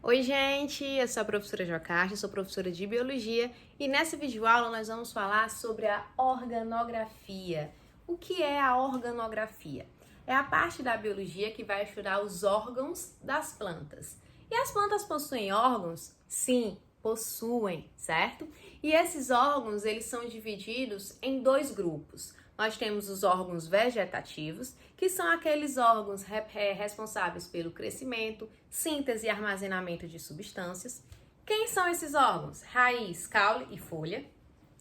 Oi, gente! Eu sou a professora Jocasta, sou professora de Biologia e nessa videoaula nós vamos falar sobre a organografia. O que é a organografia? É a parte da biologia que vai estudar os órgãos das plantas. E as plantas possuem órgãos? Sim, possuem, certo? E esses órgãos, eles são divididos em dois grupos. Nós temos os órgãos vegetativos, que são aqueles órgãos responsáveis pelo crescimento, síntese e armazenamento de substâncias. Quem são esses órgãos? Raiz, caule e folha.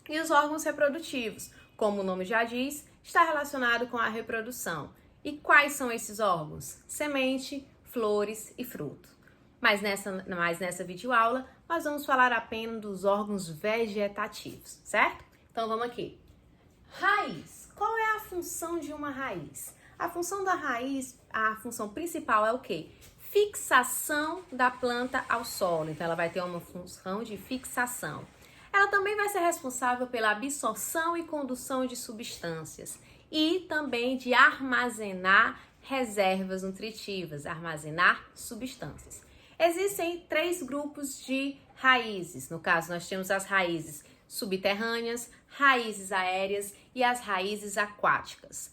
E os órgãos reprodutivos, como o nome já diz, está relacionado com a reprodução. E quais são esses órgãos? Semente, flores e fruto. Mas nessa videoaula, nós vamos falar apenas dos órgãos vegetativos, certo? Então vamos aqui. Raiz. Qual é a função de uma raiz? A função da raiz, a função principal é o quê? Fixação da planta ao solo. Então, ela vai ter uma função de fixação. Ela também vai ser responsável pela absorção e condução de substâncias e também de armazenar reservas nutritivas, armazenar substâncias. Existem três grupos de raízes. No caso, nós temos as raízes subterrâneas, raízes aéreas e as raízes aquáticas.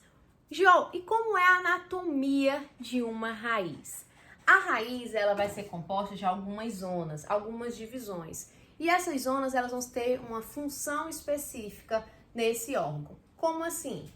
Jo, e como é a anatomia de uma raiz? A raiz, ela vai ser composta de algumas zonas, algumas divisões. E essas zonas, elas vão ter uma função específica nesse órgão. Como assim?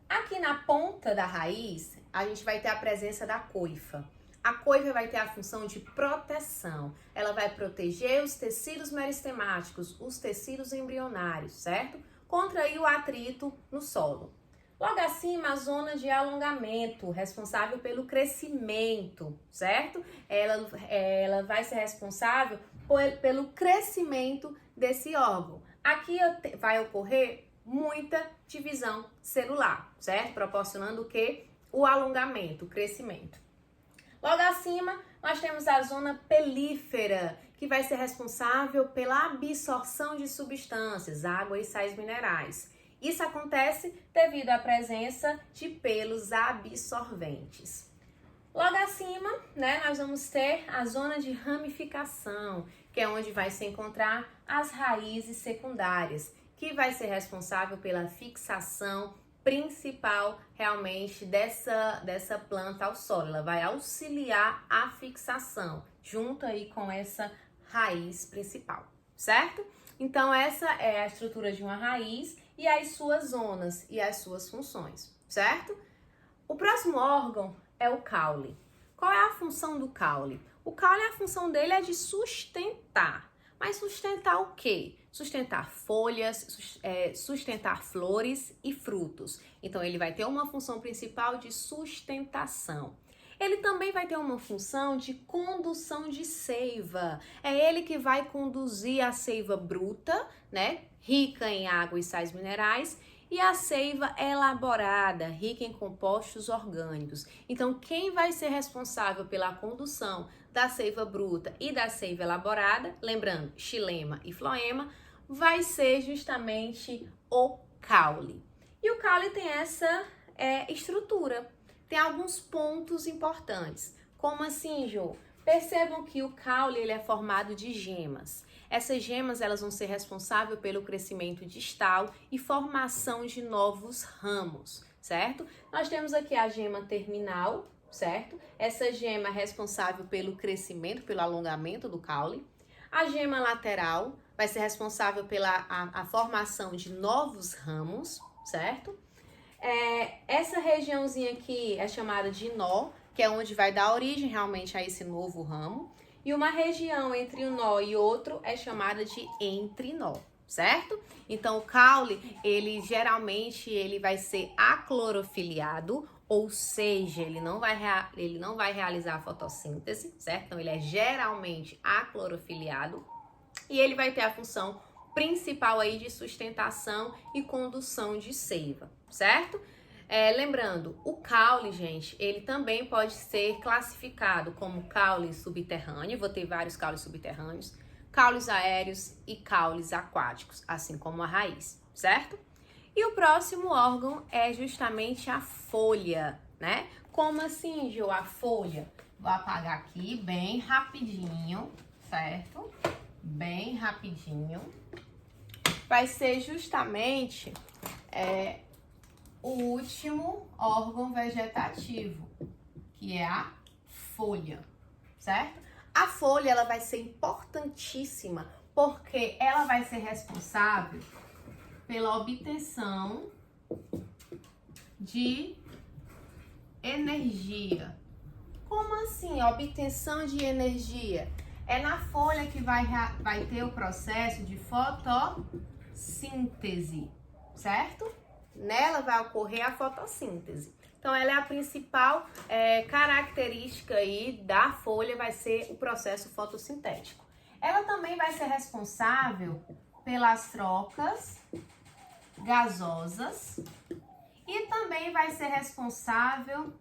Aqui na ponta da raiz, a gente vai ter a presença da coifa. A coifa vai ter a função de proteção. Ela vai proteger os tecidos meristemáticos, os tecidos embrionários, certo? Contra aí o atrito no solo. Logo acima, a zona de alongamento, responsável pelo crescimento, certo? Ela vai ser responsável pelo crescimento desse órgão. Aqui vai ocorrer muita divisão celular, certo? Proporcionando o quê? O alongamento, o crescimento. Logo acima, nós temos a zona pelífera, que vai ser responsável pela absorção de substâncias, água e sais minerais. Isso acontece devido à presença de pelos absorventes. Logo acima, nós vamos ter a zona de ramificação, que é onde vai se encontrar as raízes secundárias, que vai ser responsável pela fixação principal realmente dessa planta ao solo. Ela vai auxiliar a fixação junto aí com essa raiz principal, certo? Então essa é a estrutura de uma raiz e as suas zonas e as suas funções, certo? O próximo órgão é o caule. Qual é a função do caule? O caule, a função dele é de sustentar. Mas sustentar o quê? Sustentar folhas, sustentar flores e frutos. Então, ele vai ter uma função principal de sustentação. Ele também vai ter uma função de condução de seiva. É ele que vai conduzir a seiva bruta, rica em água e sais minerais, e a seiva elaborada, rica em compostos orgânicos. Então, quem vai ser responsável pela condução da seiva bruta e da seiva elaborada, lembrando, xilema e floema, vai ser justamente o caule. E o caule tem essa estrutura, tem alguns pontos importantes. Como assim, Jo? Percebam que o caule ele é formado de gemas. Essas gemas elas vão ser responsáveis pelo crescimento distal e formação de novos ramos, certo? Nós temos aqui a gema terminal, certo? Essa gema é responsável pelo crescimento, pelo alongamento do caule. A gema lateral vai ser responsável pela a formação de novos ramos, certo? Essa regiãozinha aqui é chamada de nó, que é onde vai dar origem realmente a esse novo ramo. E uma região entre um nó e outro é chamada de entrinó, certo? Então, o caule, ele geralmente vai ser aclorofiliado, ou seja, ele não vai realizar a fotossíntese, certo? Então, ele é geralmente aclorofiliado e ele vai ter a função principal aí de sustentação e condução de seiva, certo? Lembrando, o caule, gente, ele também pode ser classificado como caule subterrâneo, vou ter vários caules subterrâneos, caules aéreos e caules aquáticos, assim como a raiz, certo? E o próximo órgão é justamente a folha, né? Como assim, Jo, a folha? Vou apagar aqui bem rapidinho, certo? Bem rapidinho. Vai ser justamente o último órgão vegetativo, que é a folha, certo? A folha, ela vai ser importantíssima, porque ela vai ser responsável pela obtenção de energia. Como assim, obtenção de energia? É na folha que vai ter o processo de fotossíntese, certo? Nela vai ocorrer a fotossíntese. Então, ela é a principal característica aí da folha, vai ser o processo fotossintético. Ela também vai ser responsável pelas trocas gasosas e também vai ser responsável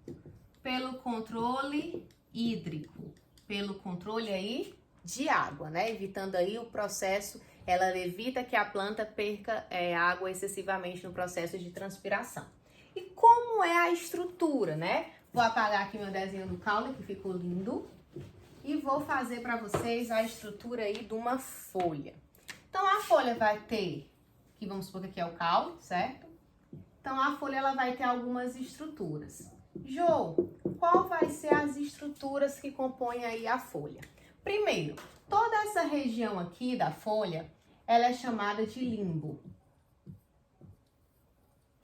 pelo controle hídrico, pelo controle aí de água, né? Evitando aí o processo, ela evita que a planta perca água excessivamente no processo de transpiração. E como é a estrutura, né? Vou apagar aqui meu desenho do caule, que ficou lindo, e vou fazer para vocês a estrutura aí de uma folha. Então, a folha vai ter, que vamos supor que aqui é o caule, certo? Então, a folha ela vai ter algumas estruturas. Jo, qual vai ser as estruturas que compõem aí a folha? Primeiro, toda essa região aqui da folha, ela é chamada de limbo.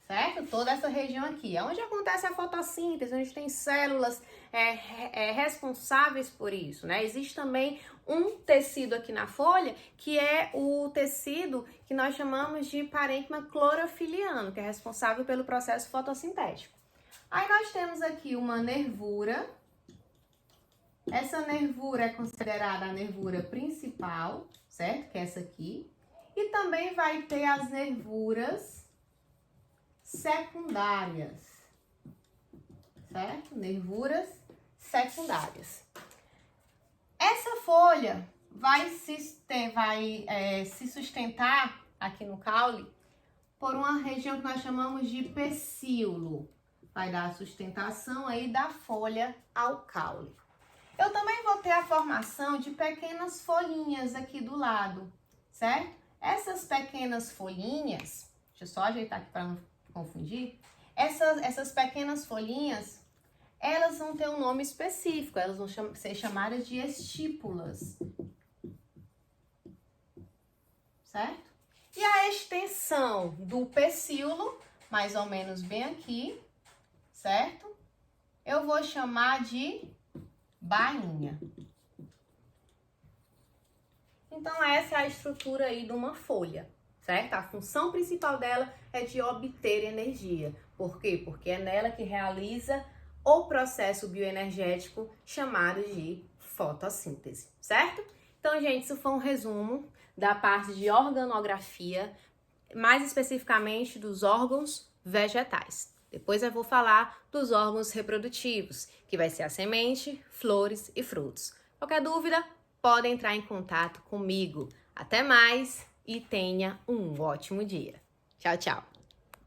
Certo? Toda essa região aqui, é onde acontece a fotossíntese, onde tem células responsáveis por isso, né? Existe também um tecido aqui na folha, que é o tecido que nós chamamos de parênquima clorofiliano, que é responsável pelo processo fotossintético. Aí nós temos aqui uma nervura. Essa nervura é considerada a nervura principal, certo? Que é essa aqui. E também vai ter as nervuras secundárias, certo? Nervuras secundárias. Essa folha vai se sustentar aqui no caule por uma região que nós chamamos de pecíolo. Vai dar a sustentação aí da folha ao caule. Eu também vou ter a formação de pequenas folhinhas aqui do lado, certo? Essas pequenas folhinhas, deixa eu só ajeitar aqui para não confundir. Essas pequenas folhinhas, elas vão ter um nome específico, elas vão ser chamadas de estípulas, certo? E a extensão do pecíolo, mais ou menos bem aqui, certo? Eu vou chamar de bainha. Então, essa é a estrutura aí de uma folha, certo? A função principal dela é de obter energia. Por quê? Porque é nela que realiza o processo bioenergético chamado de fotossíntese, certo? Então, gente, isso foi um resumo da parte de organografia, mais especificamente dos órgãos vegetais. Depois eu vou falar dos órgãos reprodutivos, que vai ser a semente, flores e frutos. Qualquer dúvida, pode entrar em contato comigo. Até mais e tenha um ótimo dia. Tchau, tchau!